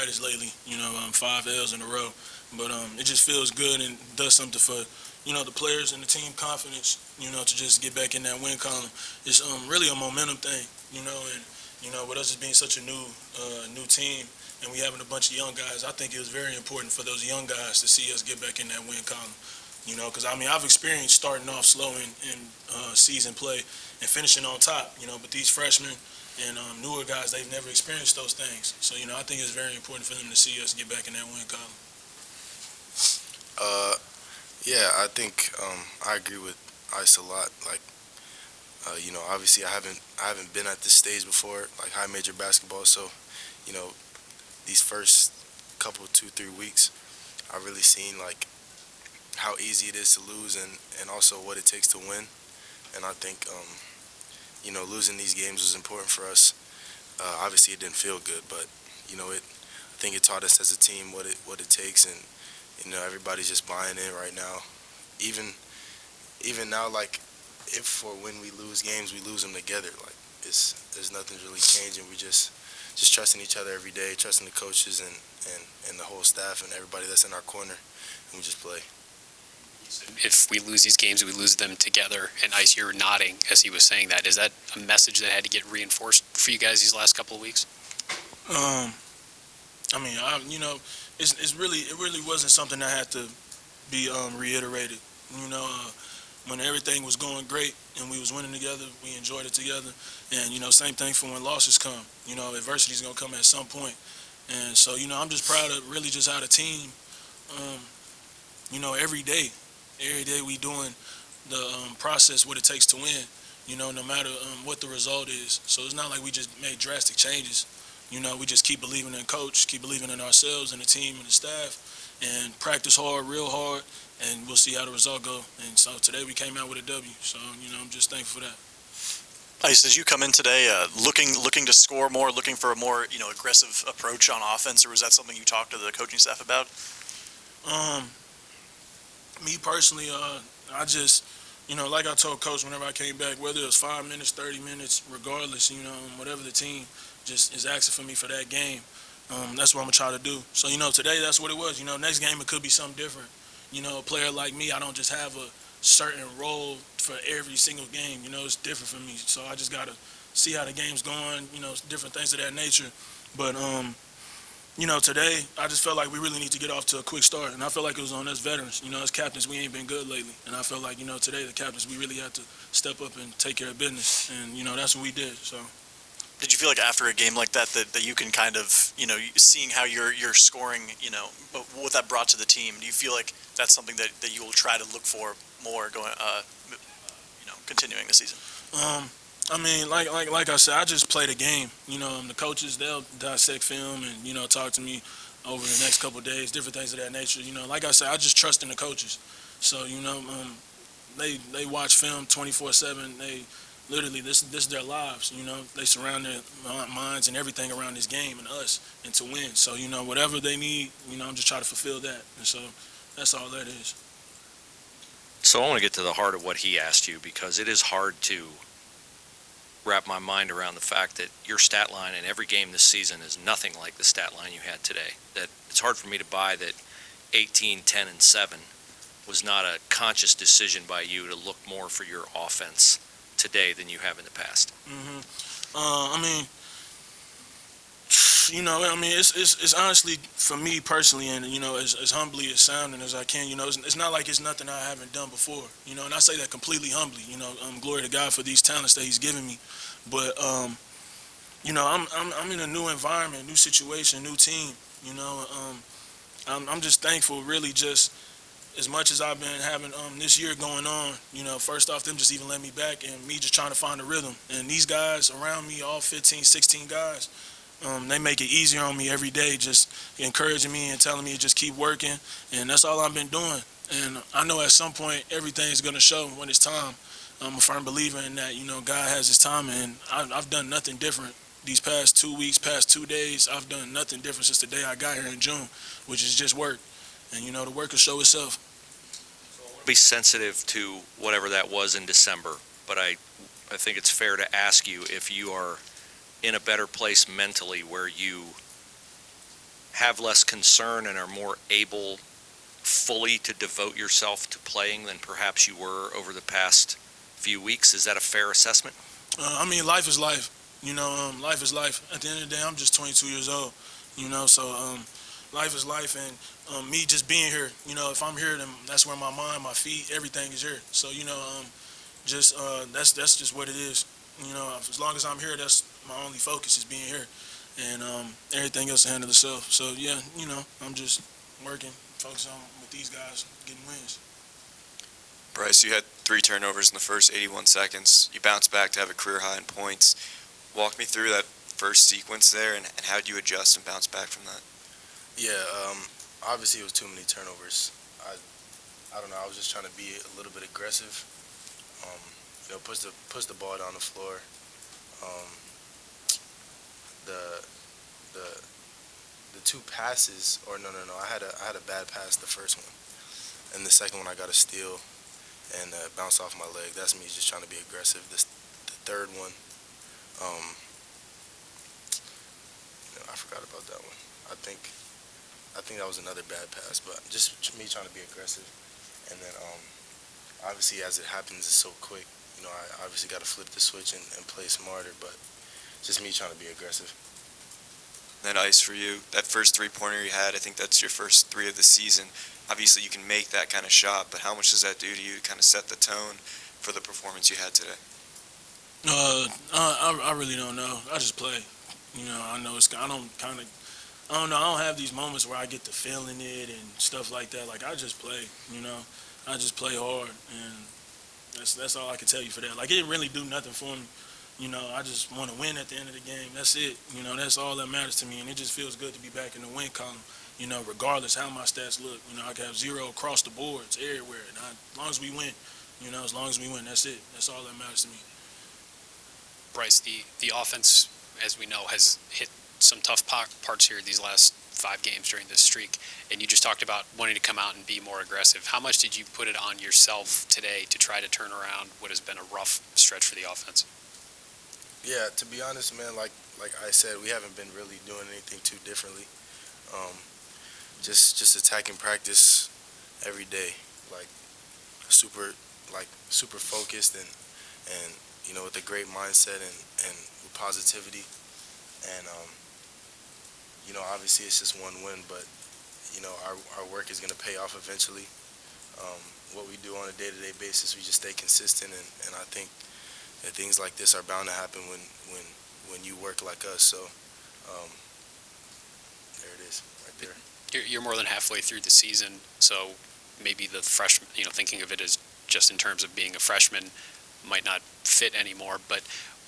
practice lately. 5 L's in a row, but it just feels good and does something for the players and the team confidence. To just get back in that win column. It's really a momentum thing. And with us as being such a new team and we having a bunch of young guys, I think it was very important for those young guys to see us get back in that win column. Because I've experienced starting off slow in season play and finishing on top. But these freshmen and newer guys, they've never experienced those things. So I think it's very important for them to see us get back in that win column. Yeah, I think I agree with Ice a lot. Like, obviously I haven't been at this stage before, like high major basketball. So, these first couple 2-3 weeks, I really seen like how easy it is to lose and also what it takes to win. And I think losing these games was important for us. Obviously it didn't feel good, but I think it taught us as a team what it takes, and everybody's just buying in right now. Even now, like, if or when we lose games, we lose them together. Like, there's nothing really changing. We just trusting each other every day, trusting the coaches and the whole staff and everybody that's in our corner, and we just play. If we lose these games, we lose them together. And Ice, you're nodding as he was saying that. Is that a message that had to get reinforced for you guys these last couple of weeks? It really wasn't something that had to be reiterated. When everything was going great and we was winning together, we enjoyed it together. And same thing for when losses come. Adversity's gonna come at some point. And so I'm just proud of really just how the team. Every day we doing the process what it takes to win. No matter what the result is. So it's not like we just made drastic changes. We just keep believing in coach, keep believing in ourselves and the team and the staff, and practice hard, real hard, and we'll see how the result go. And so today we came out with a W. So I'm just thankful for that. Ice, as you come in today, looking to score more, looking for a more aggressive approach on offense, or was that something you talked to the coaching staff about? Me personally, I just, like I told Coach whenever I came back, whether it was 5 minutes, 30 minutes, regardless, whatever the team just is asking for me for that game, that's what I'm going to try to do. So, today that's what it was. Next game it could be something different. A player like me, I don't just have a certain role for every single game. It's different for me. So I just got to see how the game's going, different things of that nature. But, today I just felt like we really need to get off to a quick start. And I feel like it was on us veterans. As captains, we ain't been good lately. And I felt like, today the captains, we really had to step up and take care of business. And, that's what we did. So. Did you feel like after a game like that you can kind of, seeing how you're scoring, what that brought to the team, do you feel like that's something that you will try to look for more going, continuing the season? Like I said, I just play the game. The coaches, they'll dissect film and, talk to me over the next couple of days, different things of that nature. Like I said, I just trust in the coaches. So, they watch film 24/7. They literally, this is their lives. They surround their minds and everything around this game and us and to win. So, whatever they need, I'm just trying to fulfill that. And so that's all that is. So I want to get to the heart of what he asked you, because it is hard to wrap my mind around the fact that your stat line in every game this season is nothing like the stat line you had today. That it's hard for me to buy that 18, 10, and 7 was not a conscious decision by you to look more for your offense today than you have in the past. It's honestly, for me personally, and as humbly as sounding as I can, it's not like it's nothing I haven't done before, and I say that completely humbly. Glory to God for these talents that He's given me, but I'm in a new environment, new situation, new team. I'm just thankful, really, just as much as I've been having this year going on. First off, them just even let me back, and me just trying to find a rhythm. And these guys around me, all 15, 16 guys. They make it easier on me every day, just encouraging me and telling me to just keep working, and that's all I've been doing. And I know at some point everything's going to show when it's time. I'm a firm believer in that. God has His time, and I've done nothing different these past 2 weeks, past 2 days. I've done nothing different since the day I got here in June, which is just work. And the work will show itself. Be sensitive to whatever that was in December, but I think it's fair to ask you if you are in a better place mentally where you have less concern and are more able fully to devote yourself to playing than perhaps you were over the past few weeks. Is that a fair assessment? I mean, life is life. Life is life. At the end of the day, I'm just 22 years old. So life is life, and me just being here. If I'm here, then that's where my mind, my feet, everything is here. So that's just what it is. As long as I'm here, that's my only focus is being here, and everything else will handle itself. So yeah, I'm just working, focusing on with these guys, getting wins. Brice, you had 3 turnovers in the first 81 seconds. You bounced back to have a career high in points. Walk me through that first sequence there, and how did you adjust and bounce back from that? Yeah, obviously it was too many turnovers. I don't know. I was just trying to be a little bit aggressive. Push the ball down the floor. The 2 passes, or no. I had a bad pass the first one, and the second one I got a steal and bounced off my leg. That's me just trying to be aggressive. The third one, I forgot about that one. I think that was another bad pass, but just me trying to be aggressive. And then obviously as it happens, it's so quick. I obviously got to flip the switch and play smarter, but just me trying to be aggressive. Then ice for you. That first 3-pointer you had, I think that's your first 3 of the season. Obviously you can make that kind of shot, but how much does that do to you to kind of set the tone for the performance you had today? I really don't know. I just play. I know I don't know. I don't have these moments where I get to feeling it and stuff like that. Like I just play. I just play hard, and that's all I can tell you for that. Like it didn't really do nothing for me. I just want to win at the end of the game. That's it. That's all that matters to me, and it just feels good to be back in the win column. Regardless how my stats look, I can have 0 across the boards everywhere. And as long as we win, that's it. That's all that matters to me. Brice, the offense, as we know, has hit some tough parts here these last 5 games during this streak, and you just talked about wanting to come out and be more aggressive. How much did you put it on yourself today to try to turn around what has been a rough stretch for the offense? Yeah, to be honest, man, like I said, we haven't been really doing anything too differently. Just attacking practice every day, super focused and with a great mindset and with positivity. And obviously it's just one win, but our work is going to pay off eventually. What we do on a day-to-day basis, we just stay consistent, and I think that things like this are bound to happen when you work like us. So there it is, right there. You're more than halfway through the season, so maybe the freshman, thinking of it as just in terms of being a freshman might not fit anymore, but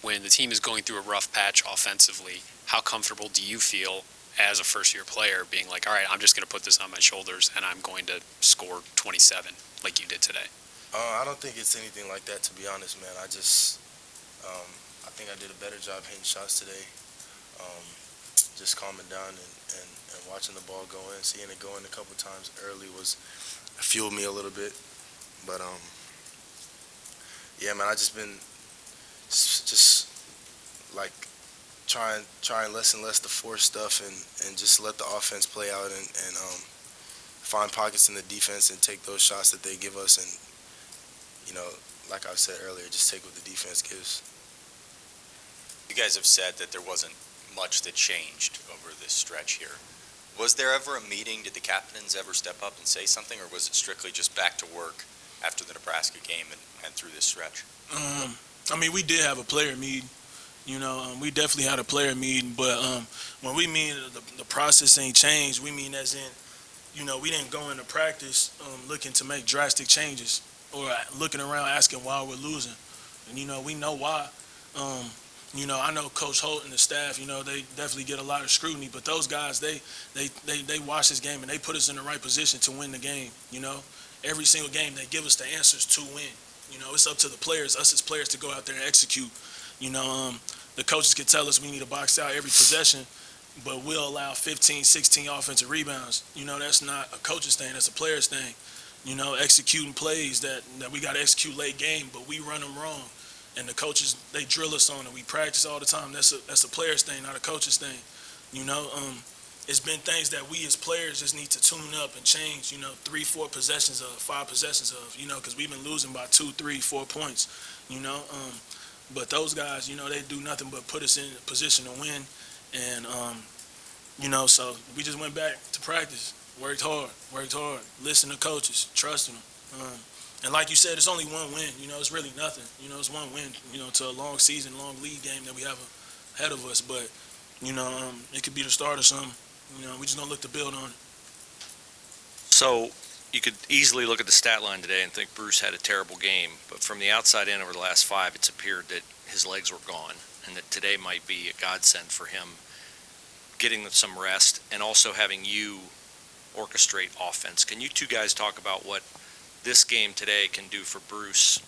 when the team is going through a rough patch offensively, how comfortable do you feel as a first-year player being like, all right, I'm just going to put this on my shoulders and I'm going to score 27 like you did today? I don't think it's anything like that, to be honest, man. I think I did a better job hitting shots today. Just calming down and watching the ball go in, seeing it go in a couple times early fueled me a little bit. But yeah, man, I just been just like trying less and less to force stuff and just let the offense play out and find pockets in the defense and take those shots that they give us, and like I said earlier, just take what the defense gives. You guys have said that there wasn't much that changed over this stretch here. Was there ever a meeting? Did the captains ever step up and say something, or was it strictly just back to work after the Nebraska game and through this stretch? We did have a player meeting. We definitely had a player meeting, but when we mean the process ain't changed, we mean as in, we didn't go into practice looking to make drastic changes or looking around asking why we're losing. And, we know why. I know Coach Holt and the staff, they definitely get a lot of scrutiny, but those guys, they watch this game and they put us in the right position to win the game. Every single game they give us the answers to win. It's up to the players, us as players, to go out there and execute. The coaches can tell us we need to box out every possession, but we'll allow 15, 16 offensive rebounds. That's not a coach's thing, that's a player's thing. Executing plays that we got to execute late game, but we run them wrong. And the coaches, they drill us on it. We practice all the time. That's a player's thing, not a coach's thing. it's been things that we as players just need to tune up and change, 3-4 possessions of, 5 possessions of, because we've been losing by 2, 3, 4 points, but those guys, they do nothing but put us in a position to win. And, so we just went back to practice, worked hard, listened to coaches, trusting them. And like you said, it's only one win. It's really nothing. It's one win, to a long season, long league game that we have ahead of us. But, it could be the start of something. We just going to look to build on it. So you could easily look at the stat line today and think Brice had a terrible game, but from the outside in over the last 5, it's appeared that his legs were gone and that today might be a godsend for him, getting some rest and also having you orchestrate offense. Can you two guys talk about what this game today can do for Brice?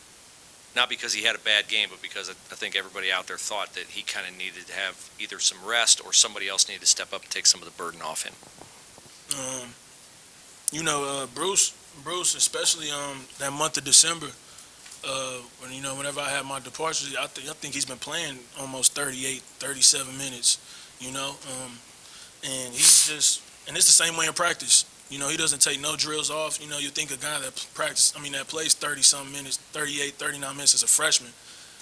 Not because he had a bad game, but because I think everybody out there thought that he kind of needed to have either some rest or somebody else needed to step up and take some of the burden off him. Brice, especially that month of December, whenever I had my departures, I think he's been playing almost 38, 37 minutes, and he's just, and it's the same way in practice. He doesn't take no drills off. You think a guy that plays 30-something minutes, 38, 39 minutes as a freshman,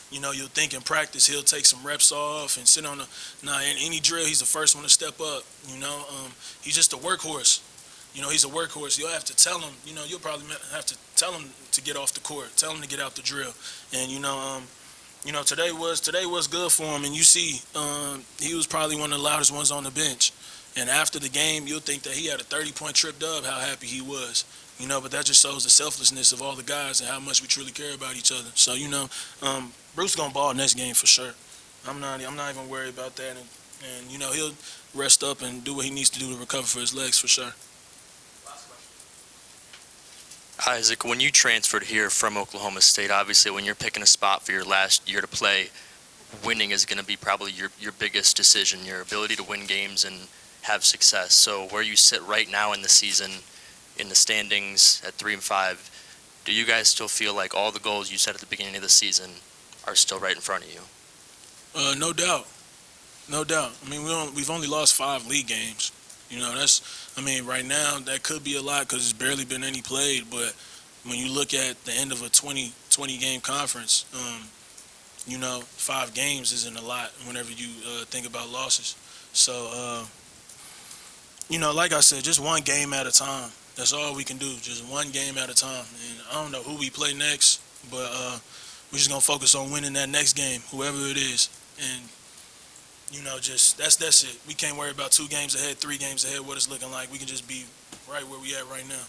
you'll think in practice he'll take some reps off and sit on in any drill, he's the first one to step up. He's just a workhorse. He's a workhorse. You'll have to tell him, you'll probably have to tell him to get off the court, tell him to get out the drill. And, today was good for him. And you see, he was probably one of the loudest ones on the bench. And after the game, you'll think that he had a 30-point trip dub, how happy he was. But that just shows the selflessness of all the guys and how much we truly care about each other. So, Brice gonna ball next game for sure. I'm not even worried about that. And he'll rest up and do what he needs to do to recover for his legs for sure. Isaac, when you transferred here from Oklahoma State, obviously when you're picking a spot for your last year to play, winning is going to be probably your biggest decision, your ability to win games and have success. So where you sit right now in the season, in the standings at 3-5, do you guys still feel like all the goals you set at the beginning of the season are still right in front of you? No doubt. I mean, we've only lost 5 league games. Right now that could be a lot because there's barely been any played. But when you look at the end of a 20 game conference, 5 games isn't a lot whenever you think about losses. So, like I said, just one game at a time. That's all we can do, just one game at a time. And I don't know who we play next, but we're just going to focus on winning that next game, whoever it is. And, that's it. We can't worry about 2 games ahead, 3 games ahead, what it's looking like. We can just be right where we at right now.